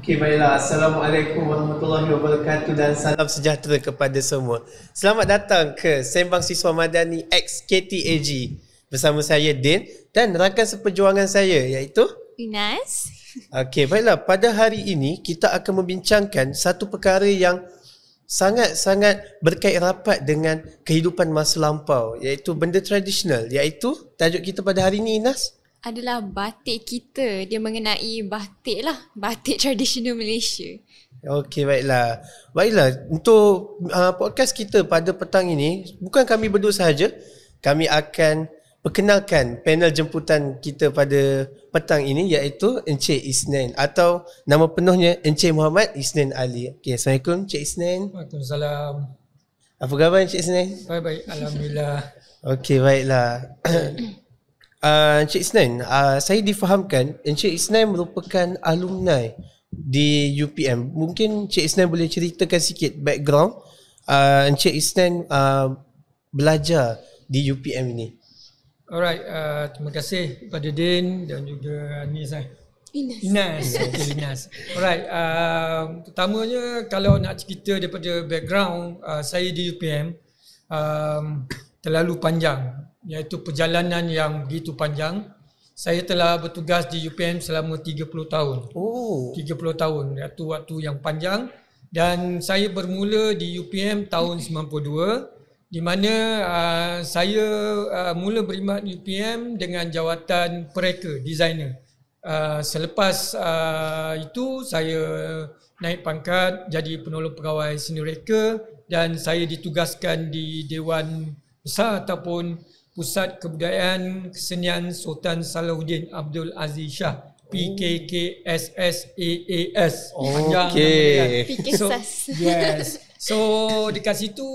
Okay, baiklah. Assalamualaikum warahmatullahi wabarakatuh dan salam sejahtera kepada semua. Selamat datang ke Sembang Siswa Madani X KTAG bersama saya Din dan rakan seperjuangan saya iaitu Inas. Okay, baiklah. Pada hari ini kita akan membincangkan satu perkara yang sangat-sangat berkait rapat dengan kehidupan masa lampau, iaitu benda tradisional, iaitu tajuk kita pada hari ini, Inas, Adalah batik kita. Dia mengenai batik lah. Batik tradisional Malaysia. Okey, baiklah. Baiklah, untuk podcast kita pada petang ini, bukan kami berdua sahaja. Kami akan perkenalkan panel jemputan kita pada petang ini, iaitu Encik Isnin atau nama penuhnya Encik Muhammad Isnin Ali. Okey, Assalamualaikum Encik Isnin. Waalaikumsalam. Apa khabar Encik Isnin? Baik-baik, alhamdulillah. Okey, baiklah. Encik Isnin, saya difahamkan Encik Isnin merupakan alumni di UPM. Mungkin Encik Isnin boleh ceritakan sikit background Encik Isnin belajar di UPM ini. Alright, terima kasih kepada Din dan juga Anis. Inas. Okay, Inas. Alright, pertamanya kalau nak cerita daripada background saya di UPM, terlalu panjang, iaitu perjalanan yang begitu panjang. Saya telah bertugas di UPM selama 30 tahun. Oh. 30 tahun, iaitu waktu yang panjang. Dan saya bermula di UPM tahun 92, di mana saya mula berkhidmat di UPM dengan jawatan pereka, designer. Selepas itu saya naik pangkat jadi penolong pegawai seni reka dan saya ditugaskan di Dewan Besar ataupun Pusat Kebudayaan Kesenian Sultan Salahuddin Abdul Aziz Shah, PKKSSAAS. Panjang Okey. PKSAS. Yes. So dekat situ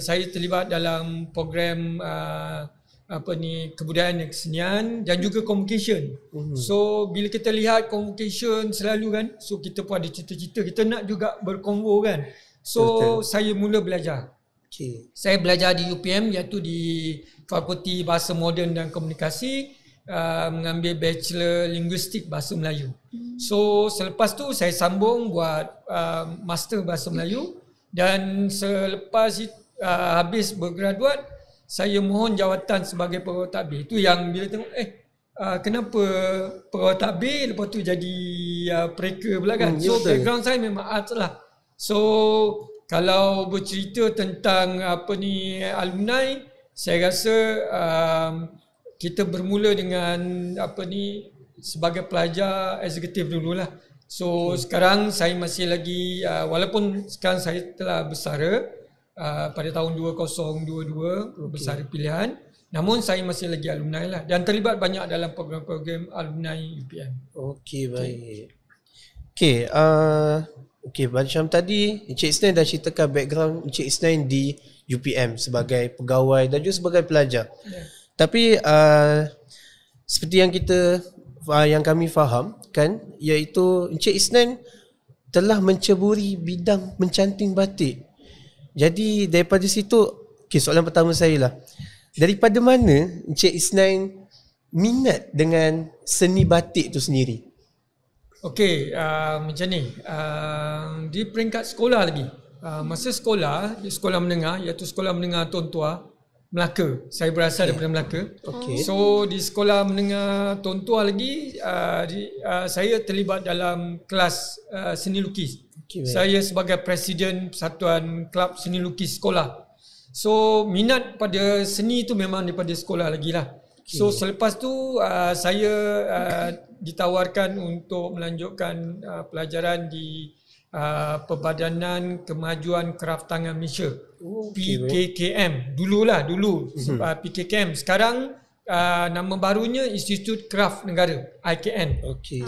saya terlibat dalam program kebudayaan dan kesenian dan juga communication. So bila kita lihat communication selalu kan, so kita pun ada cita-cita kita nak juga berkonvo kan. So saya mula belajar. Okay. Saya belajar di UPM iaitu di Fakulti Bahasa Moden dan Komunikasi, mengambil Bachelor Linguistik Bahasa Melayu. So selepas tu saya sambung buat Master Bahasa Melayu dan selepas habis bergraduat saya mohon jawatan sebagai pegawai tadbir. Itu yang bila tengok kenapa pegawai tadbir lepas tu jadi pereka pula kan. So background saya memang arts lah. So kalau bercerita tentang alumni, saya rasa kita bermula dengan sebagai pelajar eksekutif dululah. So sekarang saya masih lagi walaupun sekarang saya telah bersara pada tahun 2022 bersara pilihan, namun saya masih lagi alumni lah dan terlibat banyak dalam program-program alumni UPM. Okey, baik. Okey, macam tadi Encik Isnin dah ceritakan background Encik Isnin di UPM sebagai pegawai dan juga sebagai pelajar. Tapi seperti yang kami faham kan, iaitu Encik Isnin telah menceburi bidang mencanting batik. Jadi daripada situ, soalan pertama saya lah, daripada mana Encik Isnin minat dengan seni batik tu sendiri? Okey, macam ni. Di peringkat sekolah lagi. Masa sekolah, di sekolah menengah, iaitu sekolah menengah Tuan Tua, Melaka. Saya berasal daripada Melaka. Okay. So, di sekolah menengah Tuan Tua lagi, saya terlibat dalam kelas seni lukis. Okay, saya sebagai presiden Persatuan Kelab Seni Lukis Sekolah. So, minat pada seni itu memang daripada sekolah lagi lah. So selepas tu saya ditawarkan untuk melanjutkan pelajaran di Perbadanan Kemajuan Kraftangan Malaysia, PKKM. Dulu PKKM. Sekarang nama barunya Institut Kraft Negara, IKN. Okay.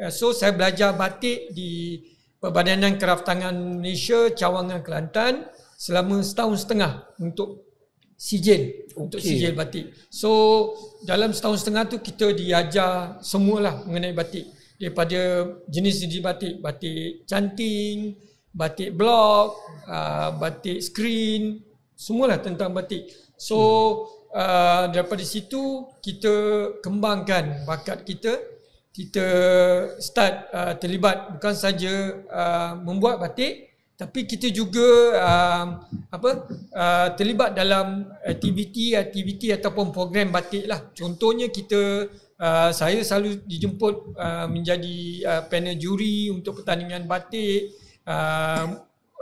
So saya belajar batik di Perbadanan Kraftangan Malaysia Cawangan Kelantan selama setahun setengah untuk sijil, untuk sijil batik. So dalam setahun setengah tu kita diajar semualah mengenai batik, daripada jenis-jenis batik, batik canting, batik blok, batik screen, semualah tentang batik. So daripada situ kita kembangkan bakat kita kita start terlibat bukan saja membuat batik, tapi kita juga terlibat dalam aktiviti ataupun program batik lah. Contohnya saya selalu dijemput menjadi panel juri untuk pertandingan batik,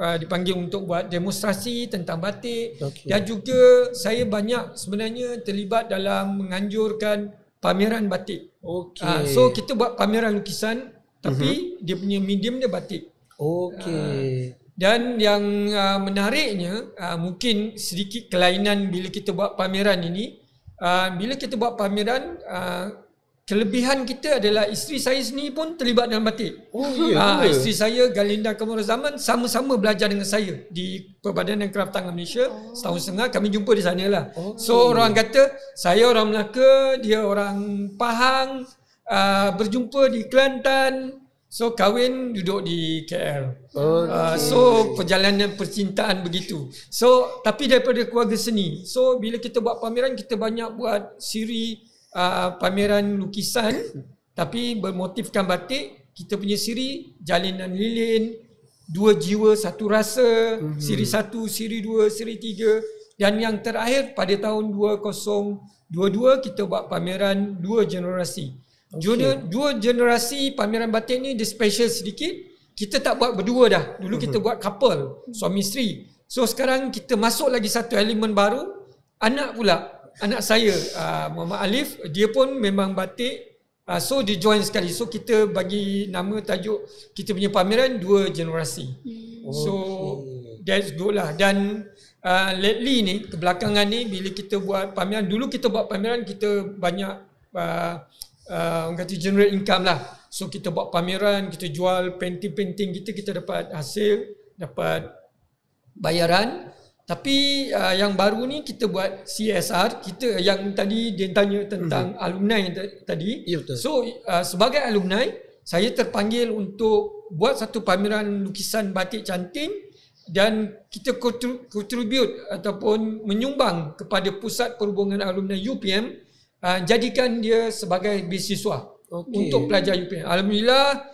dipanggil untuk buat demonstrasi tentang batik. Dan juga saya banyak sebenarnya terlibat dalam menganjurkan pameran batik. So kita buat pameran lukisan, tapi dia punya medium dia batik. Dan yang menariknya, mungkin sedikit kelainan bila kita buat pameran ini, bila kita buat pameran, kelebihan kita adalah isteri saya sendiri pun terlibat dalam batik. Isteri saya Galinda Kamarazaman sama-sama belajar dengan saya di Perbadanan Kraf Tangan Malaysia. Setahun setengah kami jumpa di sana lah. So orang kata saya orang Melaka, dia orang Pahang, berjumpa di Kelantan. So kahwin duduk di KL. So perjalanan percintaan begitu. So tapi daripada keluarga seni. So bila kita buat pameran, kita banyak buat siri pameran lukisan tapi bermotifkan batik. Kita punya siri Jalinan Lilin, Dua Jiwa Satu Rasa, siri 1, siri 2, siri 3, dan yang terakhir pada tahun 2022 kita buat pameran Dua Generasi. Dua generasi pameran batik ni dia special sedikit. Kita tak buat berdua dah. Dulu kita buat couple, suami isteri. So sekarang kita masuk lagi satu elemen baru. Anak pula, anak saya Muhammad Alif, dia pun memang batik. So dia join sekali. So kita bagi nama tajuk kita punya pameran Dua Generasi. So that's good lah. Dan lately ni, kebelakangan ni bila kita buat pameran, dulu kita buat pameran kita banyak orang kata generate income lah. So kita buat pameran, kita jual painting kita dapat hasil, dapat bayaran. Tapi yang baru ni kita buat CSR. Kita yang tadi dia tanya tentang alumni tadi. So sebagai alumni, saya terpanggil untuk buat satu pameran lukisan batik cantik dan kita contribute ataupun menyumbang kepada Pusat Perhubungan Alumni UPM, jadikan dia sebagai beasiswa untuk pelajar UPM. Alhamdulillah,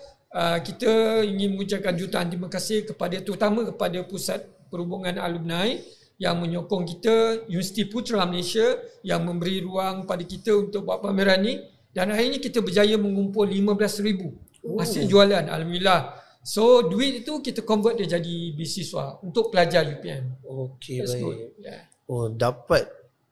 kita ingin mengucapkan jutaan terima kasih terutama kepada Pusat Perhubungan Alumni yang menyokong kita, Universiti Putra Malaysia yang memberi ruang pada kita untuk buat pameran ni, dan akhirnya kita berjaya mengumpul 15,000 hasil jualan. Alhamdulillah. So duit itu kita convert dia jadi beasiswa untuk pelajar UPM. Baik. Dapat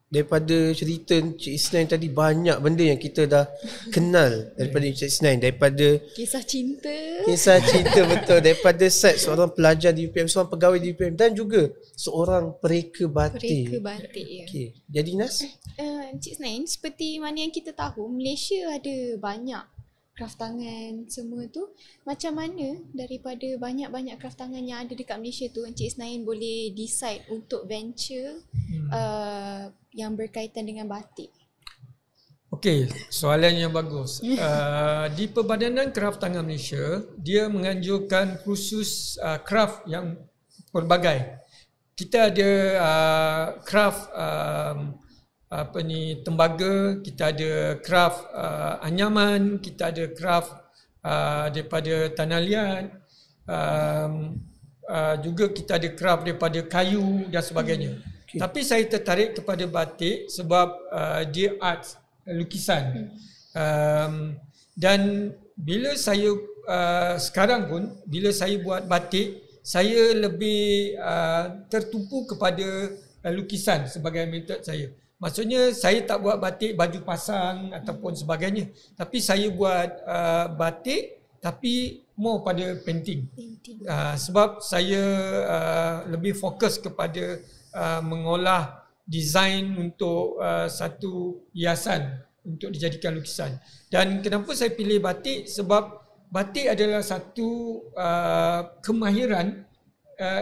daripada cerita Encik Isnan tadi banyak benda yang kita dah kenal daripada Encik Isnan, daripada kisah cinta betul, daripada side seorang pelajar di UPM, seorang pegawai di UPM, dan juga seorang pereka batik. Ya. Jadi Nas, Encik Isnan, seperti mana yang kita tahu, Malaysia ada banyak kraft tangan semua tu. Macam mana daripada banyak-banyak kraft tangan yang ada dekat Malaysia tu, Encik Isnan boleh decide untuk venture yang berkaitan dengan batik? Okey, soalan yang bagus. Di Perbadanan Kraf Tangan Malaysia, dia menganjurkan khusus kraf yang pelbagai. Kita ada kraf tembaga, kita ada kraf anyaman, kita ada kraf daripada tanah liat, juga kita ada kraf daripada kayu dan sebagainya. Tapi saya tertarik kepada batik sebab dia art, lukisan. Dan bila saya sekarang pun bila saya buat batik, saya lebih tertumpu kepada lukisan sebagai metod saya. Maksudnya saya tak buat batik baju pasang ataupun sebagainya, tapi saya buat batik tapi more pada painting. Sebab saya lebih fokus kepada mengolah desain untuk satu hiasan untuk dijadikan lukisan. Dan kenapa saya pilih batik? Sebab batik adalah satu kemahiran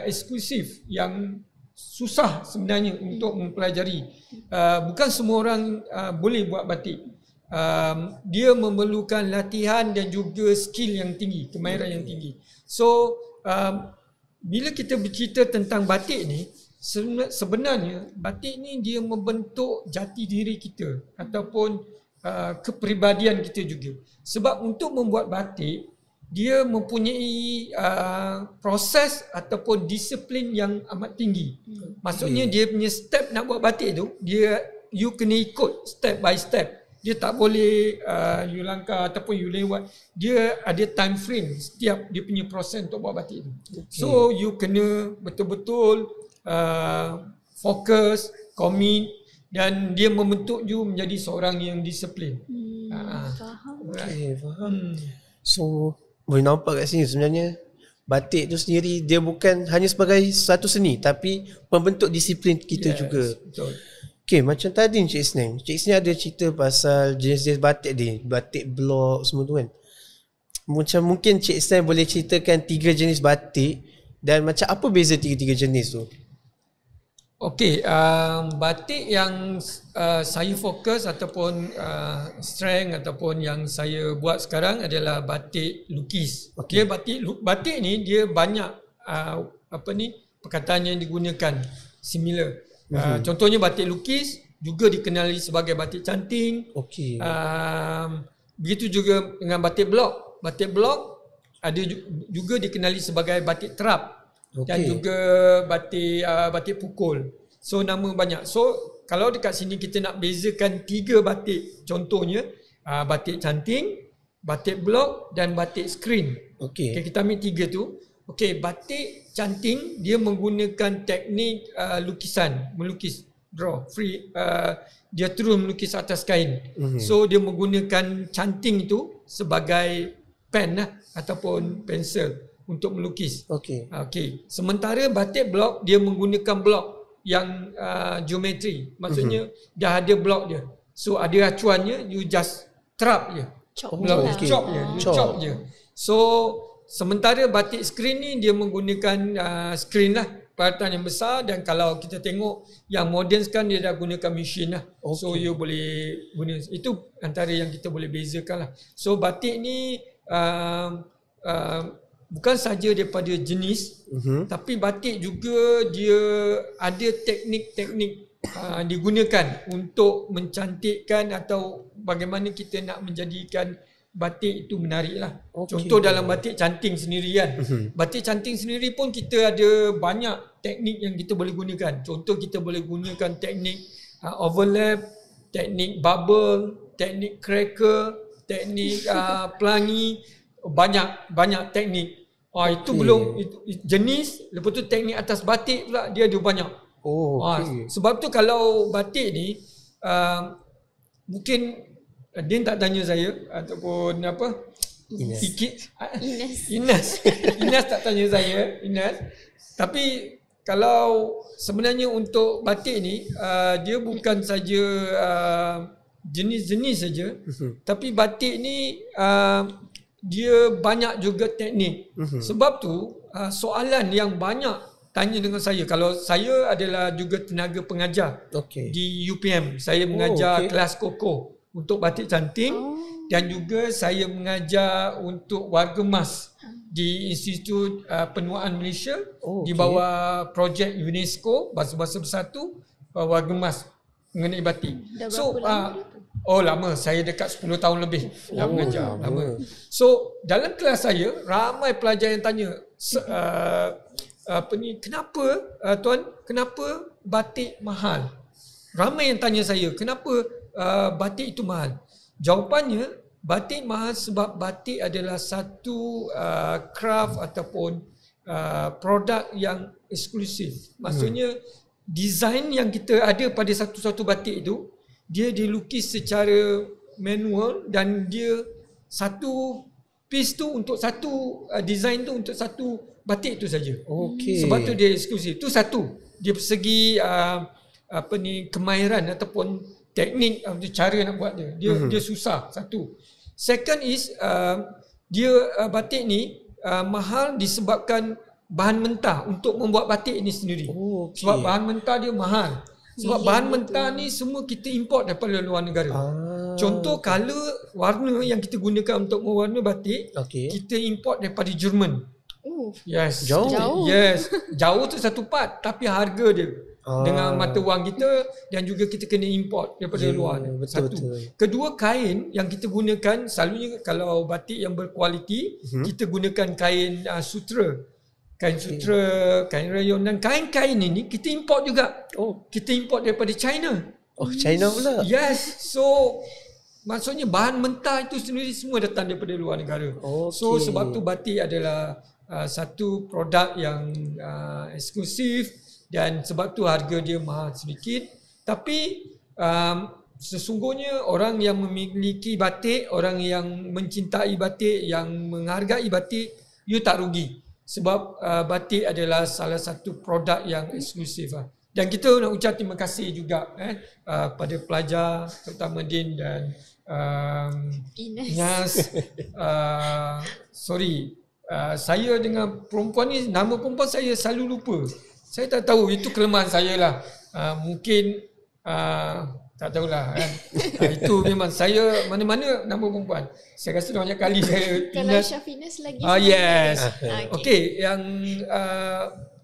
eksklusif yang susah sebenarnya untuk mempelajari. Bukan semua orang boleh buat batik. Dia memerlukan latihan dan juga skill yang tinggi, kemahiran yang tinggi. So bila kita bercerita tentang batik ni, sebenarnya batik ni dia membentuk jati diri kita ataupun kepribadian kita juga. Sebab untuk membuat batik, dia mempunyai proses ataupun disiplin yang amat tinggi. Maksudnya dia punya step nak buat batik tu, you kena ikut step by step. Dia tak boleh you langkah ataupun you lewat. Dia ada time frame setiap dia punya proses untuk buat batik tu. So you kena betul-betul fokus, commit, dan dia membentuk you menjadi seorang yang disiplin. Faham. Faham. So boleh nampak kat sini sebenarnya batik tu sendiri dia bukan hanya sebagai satu seni tapi membentuk disiplin kita juga. Betul. Okay, macam tadi Encik Isnin ada cerita pasal jenis-jenis batik ni, batik blok semua tu kan. Macam mungkin Encik Isnin boleh ceritakan 3 jenis batik dan macam apa beza 3 jenis tu? Okey, batik yang saya fokus ataupun strength ataupun yang saya buat sekarang adalah batik lukis. Dia batik ni dia banyak perkataan yang digunakan similar. Contohnya batik lukis juga dikenali sebagai batik canting. Okey. Begitu juga dengan batik blok. Batik blok ada juga dikenali sebagai batik terap. Dan juga batik pukul. So nama banyak. So kalau dekat sini kita nak bezakan 3 batik, contohnya batik canting, batik blok dan batik screen. Okay, kita ambil 3 tu. Okay, batik canting dia menggunakan teknik lukisan, melukis, draw, free, dia terus melukis atas kain. So dia menggunakan canting itu sebagai pen ataupun pensel untuk melukis. Okay. Sementara batik blok dia menggunakan blok yang geometri. Maksudnya dah ada blok dia. So ada acuannya, you just trap je. Chop je. So sementara batik screen ni dia menggunakan screen lah, peralatan yang besar, dan kalau kita tengok yang moden sekarang dia dah gunakan mesin lah. So you boleh guna, itu antara yang kita boleh bezakan lah. So batik ni bukan saja daripada jenis, tapi batik juga dia ada teknik-teknik digunakan untuk mencantikkan atau bagaimana kita nak menjadikan batik itu menarik lah. Contoh dalam batik canting sendiri kan. Batik canting sendiri pun kita ada banyak teknik yang kita boleh gunakan. Contoh kita boleh gunakan teknik overlap, teknik bubble, teknik cracker, teknik pelangi, banyak teknik. Itu belum jenis. Lepas tu teknik atas batik pula dia ada banyak. Sebab tu kalau batik ni mungkin Din tak tanya saya ataupun apa? Inas tak tanya saya, Inas. Tapi kalau sebenarnya untuk batik ni dia bukan saja jenis-jenis saja, tapi batik ni dia banyak juga teknik. Sebab tu soalan yang banyak tanya dengan saya. Kalau saya adalah juga tenaga pengajar di UPM. Saya mengajar kelas koko untuk batik canting dan juga saya mengajar untuk warga emas di Institut Penuaan Malaysia di bawah projek UNESCO Bahasa-Bahasa Bersatu warga emas mengenai batik. So lama, saya dekat 10 tahun lebih dah mengajar. Lama. So dalam kelas saya ramai pelajar yang tanya kenapa tuan, kenapa batik mahal? Ramai yang tanya saya, kenapa batik itu mahal? Jawapannya, batik mahal sebab batik adalah satu craft ataupun produk yang eksklusif. Maksudnya design yang kita ada pada satu-satu batik itu, dia dilukis secara manual dan dia satu piece tu untuk satu design tu untuk satu batik tu saja. Sebab tu dia eksklusif. Tu satu. Dia segi kemahiran ataupun teknik cara nak buat dia. Dia susah. Satu. Second is dia batik ni mahal disebabkan bahan mentah untuk membuat batik ni sendiri. Sebab bahan mentah dia mahal. Sebab bahan mentah ni semua kita import daripada luar negara. Contoh color, warna yang kita gunakan untuk mewarna batik, kita import daripada Jerman. Yes. Jauh. Yes. Jauh tu satu part, tapi harga dia dengan mata wang kita, dan juga kita kena import daripada luar. Satu. Kedua, kain yang kita gunakan selalunya kalau batik yang berkualiti, kita gunakan kain sutra. Kain sutra, kain rayon, dan kain-kain ini kita import juga. Kita import daripada China. China pula. Yes. So maksudnya bahan mentah itu sendiri semua datang daripada luar negara. So sebab tu batik adalah satu produk yang eksklusif, dan sebab tu harga dia mahal sedikit. Tapi sesungguhnya orang yang memiliki batik, orang yang mencintai batik, yang menghargai batik, you tak rugi. Sebab batik adalah salah satu produk yang eksklusif lah. Dan kita nak ucap terima kasih juga pada pelajar, terutama Din dan Ines. Saya dengan perempuan ni, nama perempuan saya selalu lupa. Saya tak tahu, itu kelemahan saya lah. Mungkin tak tahulah kan. Itu memang saya, mana-mana nama perempuan saya rasa banyak kali saya kalau Syafinas lagi. Yes. Okay, yang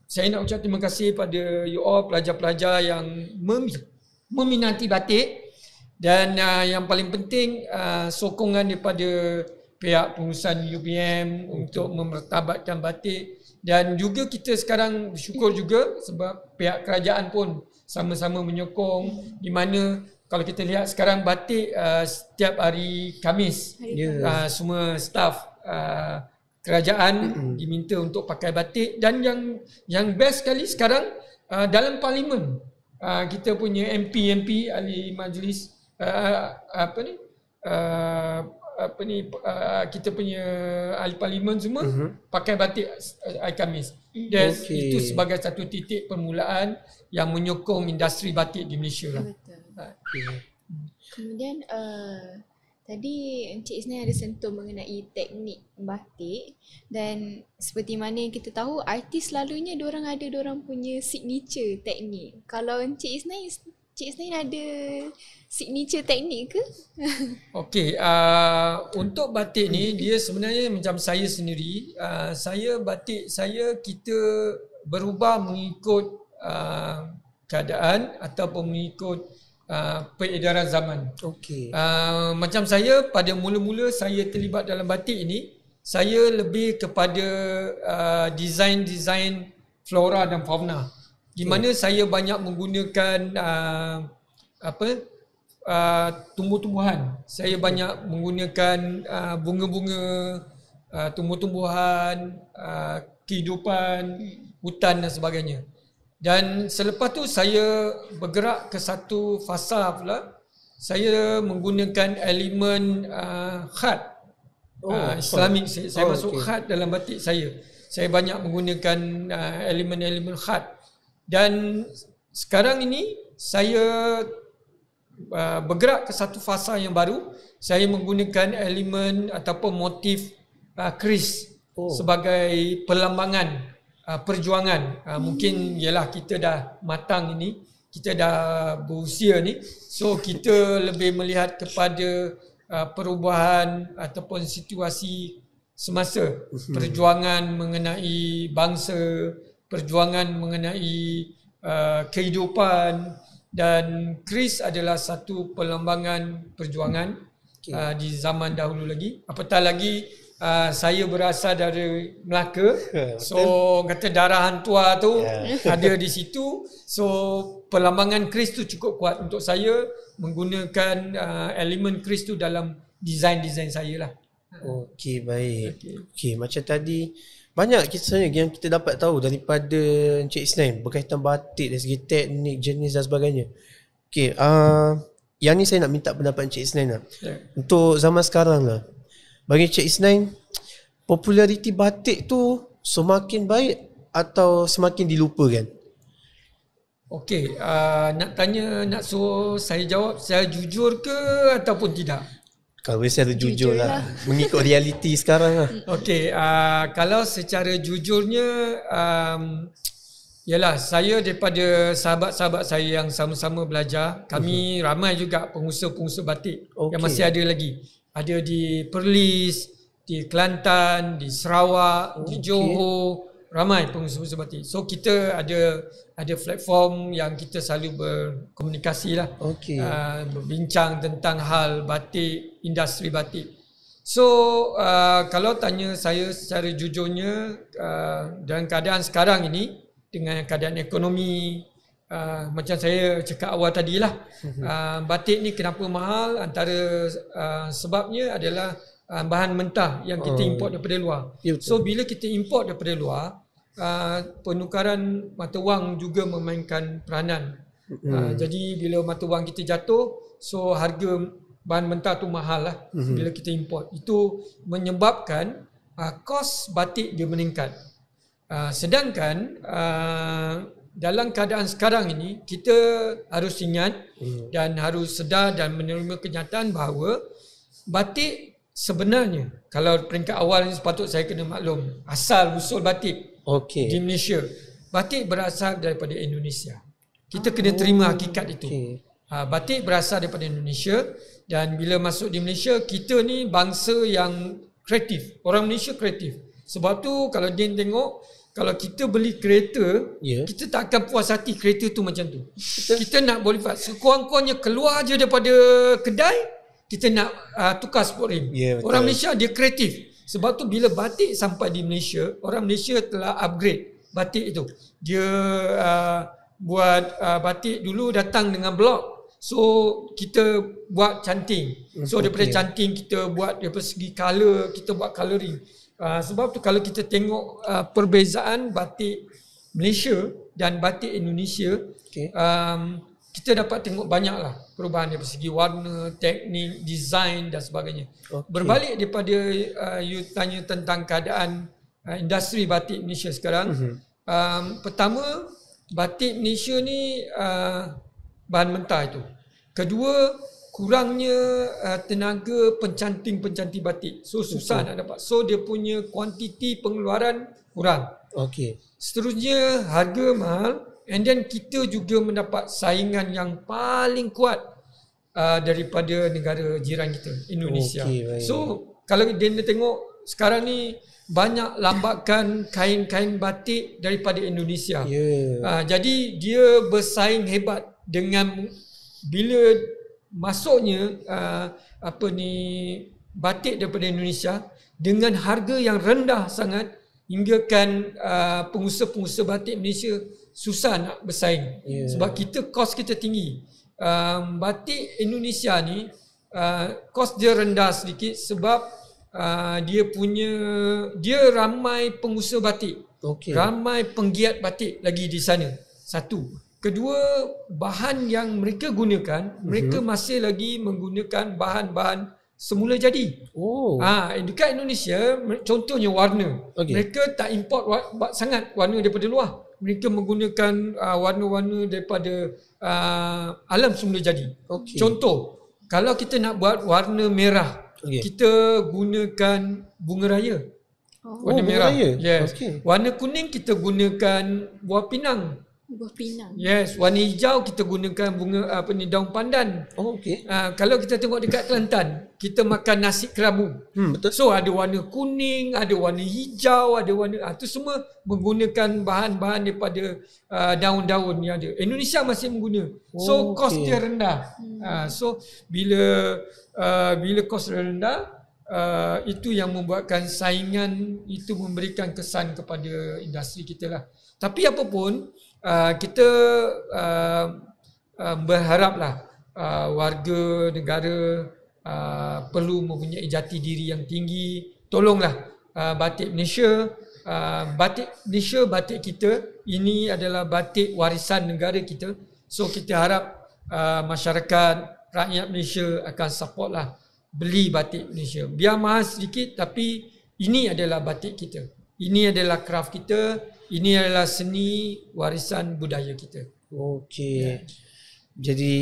saya nak ucap terima kasih pada you all, pelajar-pelajar yang meminati batik. Dan yang paling penting, sokongan daripada pihak pengurusan UPM untuk memertabatkan batik. Dan juga kita sekarang bersyukur juga sebab pihak kerajaan pun sama-sama menyokong, di mana kalau kita lihat sekarang batik setiap hari Khamis, semua staf kerajaan diminta untuk pakai batik. Dan yang best sekali sekarang, dalam parlimen kita punya MP ahli majlis kita punya ahli parlimen semua pakai batik hari Khamis. Dan itu sebagai satu titik permulaan yang menyokong industri batik di Malaysia lah. Kemudian tadi Encik Isnan ada sentuh mengenai teknik batik, dan seperti mana yang kita tahu, artis selalunya diorang punya signature teknik. Kalau Encik Isnan ada signature teknik ke? Okey, untuk batik ni dia sebenarnya macam saya sendiri, kita berubah mengikut keadaan ataupun mengikut peredaran zaman. Macam saya, pada mula-mula saya terlibat dalam batik ini, saya lebih kepada design flora dan fauna, di mana saya banyak menggunakan tumbuh-tumbuhan. Saya banyak menggunakan bunga-bunga, tumbuh-tumbuhan, kehidupan hutan dan sebagainya. Dan selepas tu saya bergerak ke satu fasa pula. Saya menggunakan elemen khat Islamik. Saya masuk khat dalam batik saya. Saya banyak menggunakan elemen-elemen khat. Dan sekarang ini saya bergerak ke satu fasa yang baru. Saya menggunakan elemen ataupun motif keris sebagai perlambangan perjuangan. Mungkin ialah kita dah matang ini, kita dah berusia ni, so kita lebih melihat kepada perubahan ataupun situasi semasa, perjuangan mengenai bangsa, perjuangan mengenai kehidupan. Dan keris adalah satu perlambangan perjuangan di zaman dahulu lagi. Apatah lagi saya berasal dari Melaka, so kata darah hantua tu ada di situ. So perlambangan keris tu cukup kuat untuk saya menggunakan elemen keris tu dalam design saya lah. Okey, baik. Okey, macam tadi banyak kisahnya yang kita dapat tahu daripada Encik Isnan berkaitan batik dari segi teknik, jenis dan sebagainya. Okey, yang ni saya nak minta pendapat Encik Isnan lah. Untuk zaman sekarang lah, bagi Encik Isnan, populariti batik tu semakin baik atau semakin dilupakan? Okey, nak suruh saya jawab saya jujur ke ataupun tidak? Kalau saya ada jujur lah. Mengikut realiti sekarang lah. Okey, kalau secara jujurnya, yalah, saya daripada sahabat-sahabat saya yang sama-sama belajar, kami ramai juga pengusaha-pengusaha batik yang masih ada lagi. Ada di Perlis, di Kelantan, di Sarawak, di Johor, ramai pengusaha-pengusaha batik. So kita ada platform yang kita selalu berkomunikasi lah. Okey. Berbincang tentang hal batik, industri batik. So kalau tanya saya secara jujurnya, dalam keadaan sekarang ini, dengan keadaan ekonomi, macam saya cakap awal tadi lah, batik ni kenapa mahal? Antara sebabnya adalah bahan mentah yang kita import daripada luar. Ya, betul. So bila kita import daripada luar, penukaran mata wang juga memainkan peranan. Jadi bila mata wang kita jatuh, so harga bahan mentah tu mahal lah bila kita import. Itu menyebabkan kos batik dia meningkat. Sedangkan dalam keadaan sekarang ini, kita harus ingat dan harus sedar dan menerima kenyataan bahawa batik sebenarnya, kalau peringkat awal ni sepatut saya kena maklum, asal usul batik di Malaysia, batik berasal daripada Indonesia. Kita kena terima hakikat itu. Batik berasal daripada Indonesia, dan bila masuk di Malaysia, kita ni bangsa yang kreatif. Orang Malaysia kreatif. Sebab tu kalau dia tengok, kalau kita beli kereta, kita tak akan puas hati kereta tu macam tu. Kita nak boleh sekurang-kurangnya keluar je daripada kedai, kita nak tukar sport rim. Orang Malaysia dia kreatif. Sebab tu bila batik sampai di Malaysia, orang Malaysia telah upgrade batik itu. Dia buat batik dulu datang dengan blok. So kita buat canting. So daripada canting kita buat daripada segi color, kita buat colouring. Sebab tu kalau kita tengok perbezaan batik Malaysia dan batik Indonesia, kita dapat tengok banyaklah perubahan dari segi warna, teknik, design dan sebagainya. Berbalik daripada you tanya tentang keadaan industri batik Malaysia sekarang. Pertama, batik Malaysia ni bahan mentah itu. Kedua, kurangnya tenaga pencanting-pencanting batik. So susah nak dapat. So dia punya kuantiti pengeluaran kurang. Seterusnya, harga mahal. And then kita juga mendapat saingan yang paling kuat daripada negara jiran kita, Indonesia. So kalau dia tengok sekarang ni, banyak lambakan kain-kain batik daripada Indonesia. Jadi dia bersaing hebat dengan bila masuknya batik daripada Indonesia dengan harga yang rendah sangat, hinggakan pengusaha-pengusaha batik Malaysia susah nak bersaing. Sebab kos kita tinggi. Batik Indonesia ni kos dia rendah sedikit sebab dia ramai pengusaha batik. Ramai penggiat batik lagi di sana. Satu. Kedua, bahan yang mereka gunakan, mereka masih lagi menggunakan bahan-bahan semula jadi. Dekat Indonesia, contohnya warna. Mereka tak import sangat warna daripada luar. Mereka menggunakan warna-warna daripada alam semula jadi. Contoh, kalau kita nak buat warna merah, kita gunakan bunga raya. Warna merah. Yes. Warna kuning kita gunakan buah pinang. Buah pinang. Yes, warna hijau kita gunakan bunga daun pandan. Kalau kita tengok dekat Kelantan, kita makan nasi kerabu. Betul. So ada warna kuning, ada warna hijau, ada warna tu semua menggunakan bahan-bahan daripada daun-daun yang ada. Indonesia masih mengguna. So kos dia rendah. So bila kos rendah, itu yang membuatkan saingan itu memberikan kesan kepada industri kita lah. Tapi apapun, kita berharaplah warga negara perlu mempunyai jati diri yang tinggi. Tolonglah batik Malaysia. Batik kita ini adalah batik warisan negara kita. So kita harap masyarakat, rakyat Malaysia akan support lah beli batik Malaysia. Biar mahal sedikit, tapi ini adalah batik kita. Ini adalah craft kita. Ini adalah seni warisan budaya kita. Jadi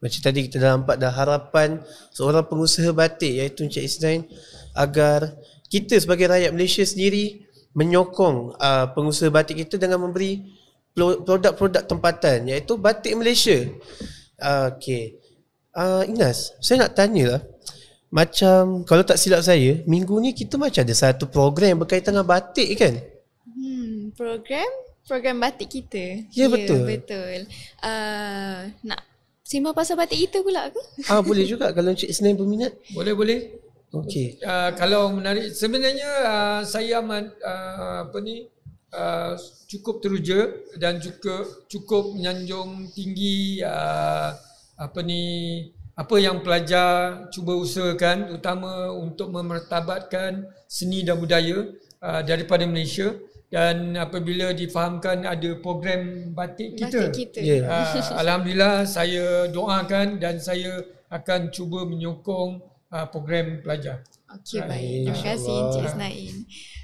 macam tadi kita dah nampak dah harapan seorang pengusaha batik iaitu Encik Isnain agar kita sebagai rakyat Malaysia sendiri menyokong pengusaha batik kita dengan memberi produk-produk tempatan iaitu batik Malaysia. Inas, saya nak tanyalah, macam kalau tak silap saya, minggu ni kita macam ada satu program berkaitan dengan batik kan? program batik kita. Ya, betul. Betul. Nak sembang pasal batik kita pula ke? Boleh juga kalau Encik Isnin berminat. Boleh. Okey. Kalau menarik, sebenarnya saya amat cukup teruja dan juga cukup menyanjung tinggi apa yang pelajar cuba usahakan, terutama untuk memertabatkan seni dan budaya daripada Malaysia. Dan apabila difahamkan ada program batik kita, Alhamdulillah saya doakan dan saya akan cuba menyokong program pelajar. Okey, baik. Terima kasih Encik Isnain.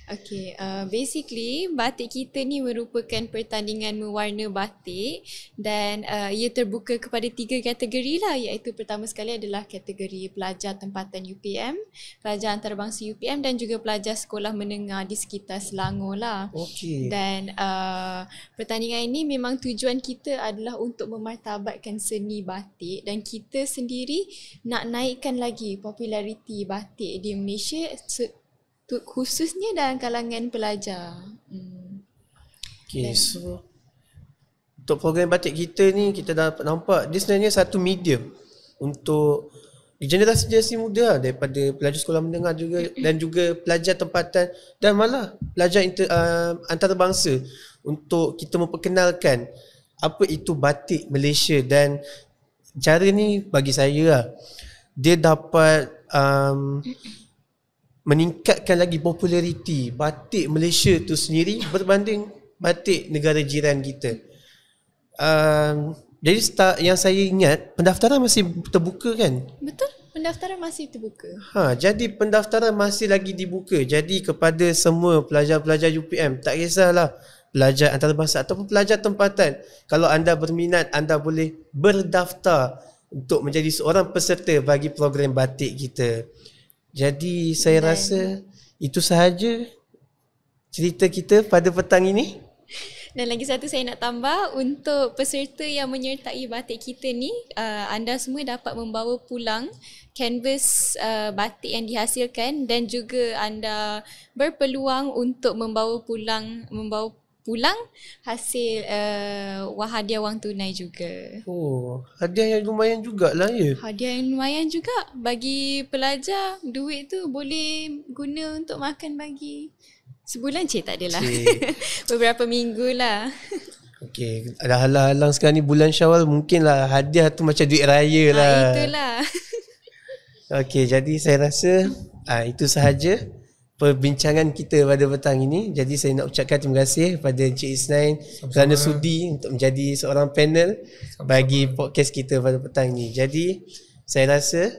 Okey, basically batik kita ni merupakan pertandingan mewarna batik dan ia terbuka kepada 3 kategori lah, iaitu pertama sekali adalah kategori pelajar tempatan UPM, pelajar antarabangsa UPM dan juga pelajar sekolah menengah di sekitar Selangor lah. Okey. Dan pertandingan ini memang tujuan kita adalah untuk memartabatkan seni batik dan kita sendiri nak naikkan lagi populariti batik di Malaysia khususnya dalam kalangan pelajar. Okay, so untuk program batik kita ni kita dapat nampak dia sebenarnya satu medium untuk generasi muda daripada pelajar sekolah menengah juga dan juga pelajar tempatan dan malah pelajar antarabangsa untuk kita memperkenalkan apa itu batik Malaysia. Dan cara ni bagi saya lah, dia dapat meningkatkan lagi populariti batik Malaysia tu sendiri berbanding batik negara jiran kita. Jadi yang saya ingat pendaftaran masih terbuka kan? Betul, pendaftaran masih terbuka. Jadi pendaftaran masih lagi dibuka. Jadi kepada semua pelajar-pelajar UPM, tak kisahlah pelajar antarabangsa ataupun pelajar tempatan, kalau anda berminat anda boleh berdaftar untuk menjadi seorang peserta bagi program batik kita. Jadi saya rasa itu sahaja cerita kita pada petang ini. Dan lagi satu saya nak tambah, untuk peserta yang menyertai batik kita ni, anda semua dapat membawa pulang kanvas batik yang dihasilkan dan juga anda berpeluang untuk membawa pulang hasil hadiah wang tunai juga. Hadiah yang lumayan jugalah ya. Hadiah yang lumayan juga. Bagi pelajar, duit tu boleh guna untuk makan bagi sebulan tak adalah. Beberapa minggu lah. Okey, ada halang-halang sekarang ni bulan Syawal, mungkinlah hadiah tu macam duit raya lah. Itulah. Okey, jadi saya rasa itu sahaja perbincangan kita pada petang ini. Jadi saya nak ucapkan terima kasih kepada Encik Isnain kerana sudi untuk menjadi seorang panel bagi podcast kita pada petang ini. Jadi saya rasa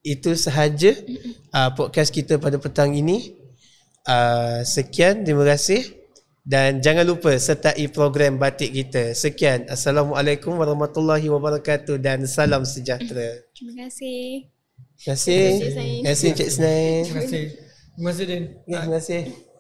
itu sahaja podcast kita pada petang ini. Sekian, terima kasih dan jangan lupa sertai program batik kita. Sekian, Assalamualaikum warahmatullahi wabarakatuh dan salam sejahtera. Terima kasih. Terima kasih. Terima kasih Encik Isnain. Terima kasih. Terima kasih, Din. Terima kasih.